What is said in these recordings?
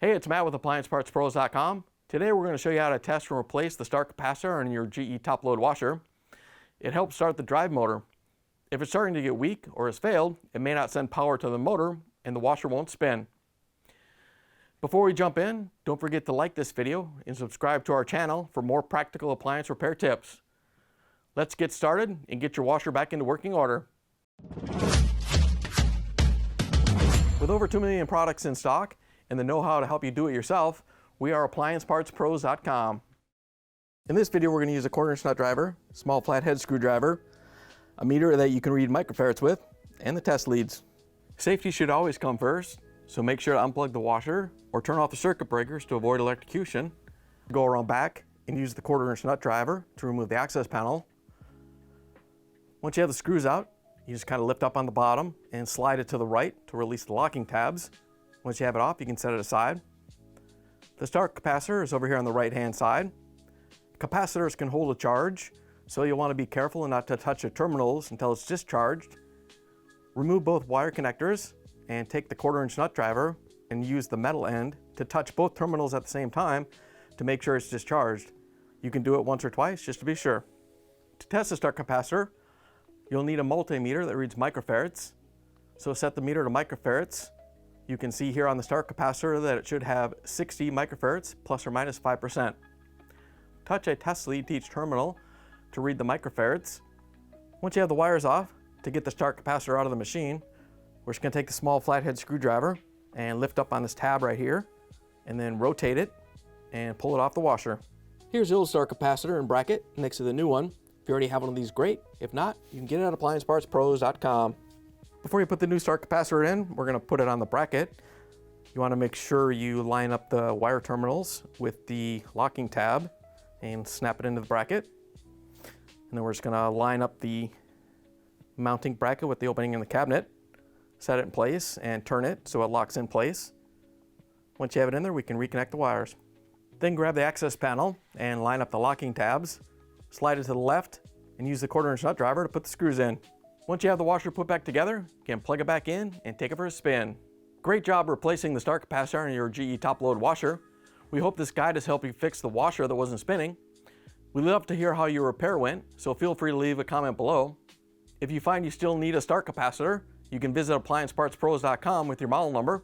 Hey, it's Matt with AppliancePartsPros.com. Today we're going to show you how to test and replace the start capacitor on your GE top-load washer. It helps start the drive motor. If it's starting to get weak or has failed, it may not send power to the motor and the washer won't spin. Before we jump in, don't forget to like this video and subscribe to our channel for more practical appliance repair tips. Let's get started and get your washer back into working order. With over 2 million products in stock and the know-how to help you do it yourself, we are AppliancePartsPros.com. In this video, we're going to use a 1/4" nut driver, small flathead screwdriver, a meter that you can read microfarads with, and the test leads. Safety should always come first, so make sure to unplug the washer or turn off the circuit breakers to avoid electrocution. Go around back and use the 1/4" nut driver to remove the access panel. Once you have the screws out, you just kind of lift up on the bottom and slide it to the right to release the locking tabs. Once you have it off, you can set it aside. The start capacitor is over here on the right-hand side. Capacitors can hold a charge, so you'll want to be careful not to touch the terminals until it's discharged. Remove both wire connectors and take the 1/4" nut driver and use the metal end to touch both terminals at the same time to make sure it's discharged. You can do it once or twice just to be sure. To test the start capacitor, you'll need a multimeter that reads microfarads. So set the meter to microfarads. You can see here on the start capacitor that it should have 60 microfarads plus or minus 5%. Touch a test lead to each terminal to read the microfarads. Once you have the wires off, to get the start capacitor out of the machine, we're just going to take the small flathead screwdriver and lift up on this tab right here and then rotate it and pull it off the washer. Here's the old start capacitor and bracket next to the new one. If you already have one of these, great. If not, you can get it at AppliancePartsPros.com. Before you put the new start capacitor in, we're going to put it on the bracket. You want to make sure you line up the wire terminals with the locking tab and snap it into the bracket. And then we're just going to line up the mounting bracket with the opening in the cabinet, set it in place and turn it so it locks in place. Once you have it in there, we can reconnect the wires. Then grab the access panel and line up the locking tabs. Slide it to the left and use the 1/4" nut driver to put the screws in. Once you have the washer put back together, you can plug it back in and take it for a spin. Great job replacing the start capacitor on your GE top-load washer. We hope this guide has helped you fix the washer that wasn't spinning. We'd love to hear how your repair went, so feel free to leave a comment below. If you find you still need a start capacitor, you can visit AppliancePartsPros.com with your model number.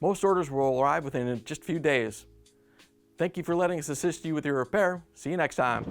Most orders will arrive within just a few days. Thank you for letting us assist you with your repair. See you next time.